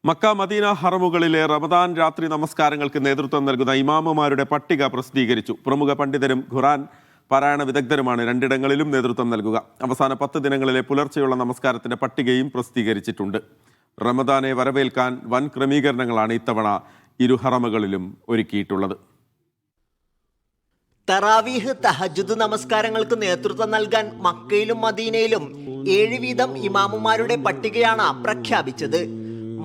Mecca Medina ഹറമുകളിലെ Ramadan രാത്രി നമസ്കാരങ്ങൾക്ക് നേതൃത്വം നൽകുന്ന ഇമാമുമാരുടെ പട്ടിക പ്രസിദ്ധീകരിച്ചു. പ്രമുഖ പണ്ഡിതരും ഖുർആൻ പാരായണ വിദഗ്ധരുമാണ് രണ്ടിടങ്ങളിലും നേതൃത്വം നൽകുക. അവസാന 10 ദിനങ്ങളിലെ പുലർച്ചെയുള്ള നമസ്കാരത്തിന്റെ പട്ടികയും പ്രസിദ്ധീകരിച്ചിട്ടുണ്ട്. റമദാനെ വരവേൽക്കാൻ വൻ ക്രമീകരണങ്ങളാണ് ഇത്തവണ ഇരു ഹറമുകളിലും ഒരുക്കിയിട്ടുള്ളത്. തറാവീഹ്, തഹജ്ജുദ് നമസ്കാരങ്ങൾക്ക് നേതൃത്വം നൽകാൻ മക്കയിലും മദീനയിലും 7 വീതം ഇമാമുമാരുടെ പട്ടികയാണ് പ്രഖ്യാപിച്ചത്.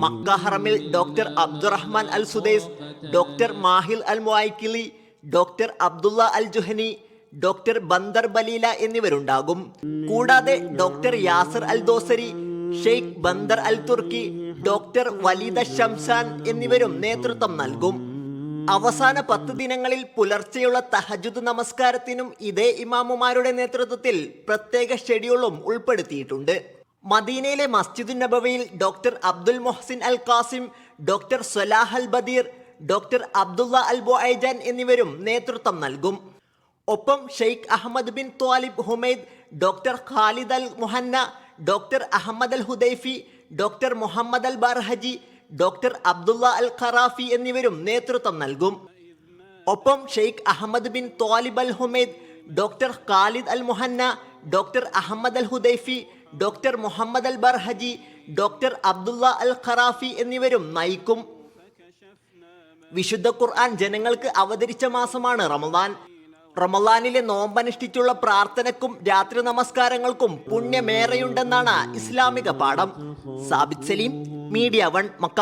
മക്ക ഹറമിൽ doctor Abdurrahman al Sudais, doctor Mahir al Muaiqly, doctor Abdullah al Juhani, doctor Bandar Baleela എന്നിവരുണ്ടാകും. കൂടാതെ doctor Yasser al Dosari, Sheikh Bandar al Turki, doctor Waleed Shamsan എന്നിവരും നേതൃത്വം നൽകും. അവസാന 10 ദിനങ്ങളിൽ പുലർച്ചെയുള്ള തഹജ്ജുദ് നമസ്കാരത്തിനും ഇതേ ഇമാമുമാരുടെ നേതൃത്വത്തിൽ പ്രത്യേക ഷെഡ്യൂളും ഉൾപ്പെടുത്തിയിട്ടുണ്ട്. മദീനയിലെ മസ്ജിദുൻ നബവിയിൽ doctor Abdul Mohsin al Qasim, doctor Salah al Budair, doctor Abdullah al Buaijan എന്നിവരും നേതൃത്വം നൽകും. ഒപ്പം Sheikh Ahmed bin Talib Humaid, doctor Khalid al Muhanna, doctor Ahmed al Hudhaifi, doctor Muhammad al Barhaji, doctor Abdullah al Kharafi എന്നിവരും നേതൃത്വം നൽകും. ഒപ്പം Sheikh Ahmed bin Talib al Humaid, doctor Khalid al Muhanna, doctor Ahmed al Hudhaifi, doctor Muhammad al Barhaji, doctor Abdullah al Kharafi എന്നിവരും നയിക്കും. വിശുദ്ധ ഖുർആൻ ജനങ്ങൾക്ക് അവതരിച്ച മാസമാണ് റമദാൻ. റമദാനിലെ നോമ്പനുഷ്ഠിച്ചുള്ള പ്രാർത്ഥനക്കും രാത്രി നമസ്കാരങ്ങൾക്കും പുണ്യമേറെയുണ്ടെന്നാണ് ഇസ്ലാമിക പാഠം. Sabith Saleem, media 1, Mecca.